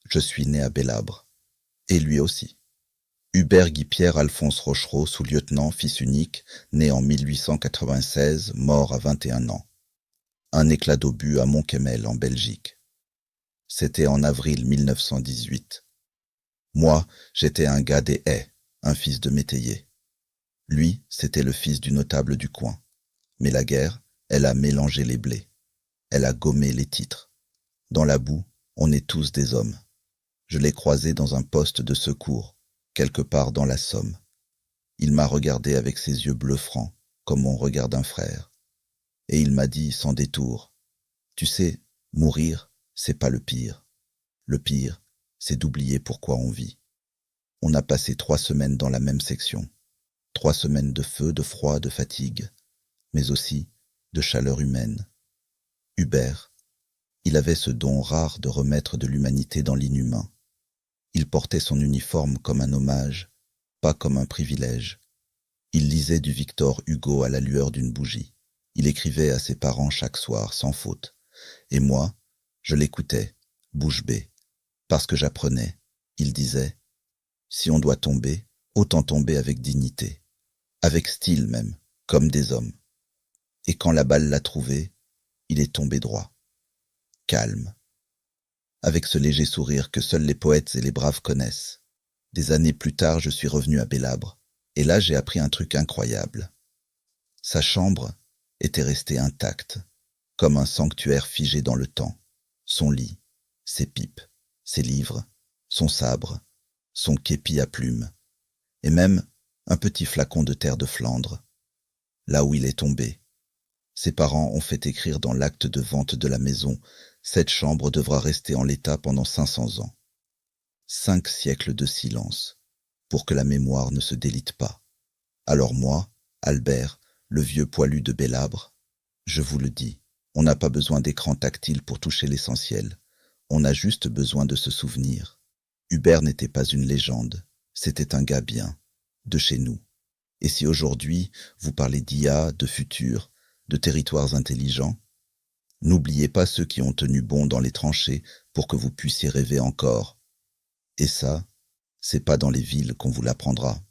Je suis né à Bélabre. Et lui aussi. Hubert Guy-Pierre Alphonse Rochereau, sous-lieutenant, fils unique, né en 1896, mort à 21 ans. Un éclat d'obus à Montquemel, en Belgique. C'était en avril 1918. Moi, j'étais un gars des haies, un fils de métayer. Lui, c'était le fils du notable du coin. Mais la guerre, elle a mélangé les blés. Elle a gommé les titres. Dans la boue, on est tous des hommes. Je l'ai croisé dans un poste de secours, quelque part dans la Somme. Il m'a regardé avec ses yeux bleus francs, comme on regarde un frère. Et il m'a dit sans détour, « Tu sais, mourir, c'est pas le pire. Le pire, c'est d'oublier pourquoi on vit. » On a passé 3 semaines dans la même section. 3 semaines de feu, de froid, de fatigue, mais aussi de chaleur humaine. Hubert, il avait ce don rare de remettre de l'humanité dans l'inhumain. Il portait son uniforme comme un hommage, pas comme un privilège. Il lisait du Victor Hugo à la lueur d'une bougie. Il écrivait à ses parents chaque soir, sans faute. Et moi, je l'écoutais, bouche bée, parce que j'apprenais. Il disait, « Si on doit tomber, autant tomber avec dignité, avec style même, comme des hommes. » Et quand la balle l'a trouvé, il est tombé droit, calme, avec ce léger sourire que seuls les poètes et les braves connaissent. Des années plus tard, je suis revenu à Bélabre, et là j'ai appris un truc incroyable. Sa chambre était restée intacte, comme un sanctuaire figé dans le temps. Son lit, ses pipes, ses livres, son sabre, son képi à plumes, et même un petit flacon de terre de Flandre. Là où il est tombé, ses parents ont fait écrire dans l'acte de vente de la maison, cette chambre devra rester en l'état pendant 500 ans. 5 siècles de silence, pour que la mémoire ne se délite pas. Alors moi, Albert, le vieux poilu de Bélabre, je vous le dis, on n'a pas besoin d'écran tactile pour toucher l'essentiel. On a juste besoin de se souvenir. Hubert n'était pas une légende, c'était un gars bien, de chez nous. Et si aujourd'hui, vous parlez d'IA, de futur, de territoires intelligents, n'oubliez pas ceux qui ont tenu bon dans les tranchées pour que vous puissiez rêver encore. Et ça, c'est pas dans les villes qu'on vous l'apprendra.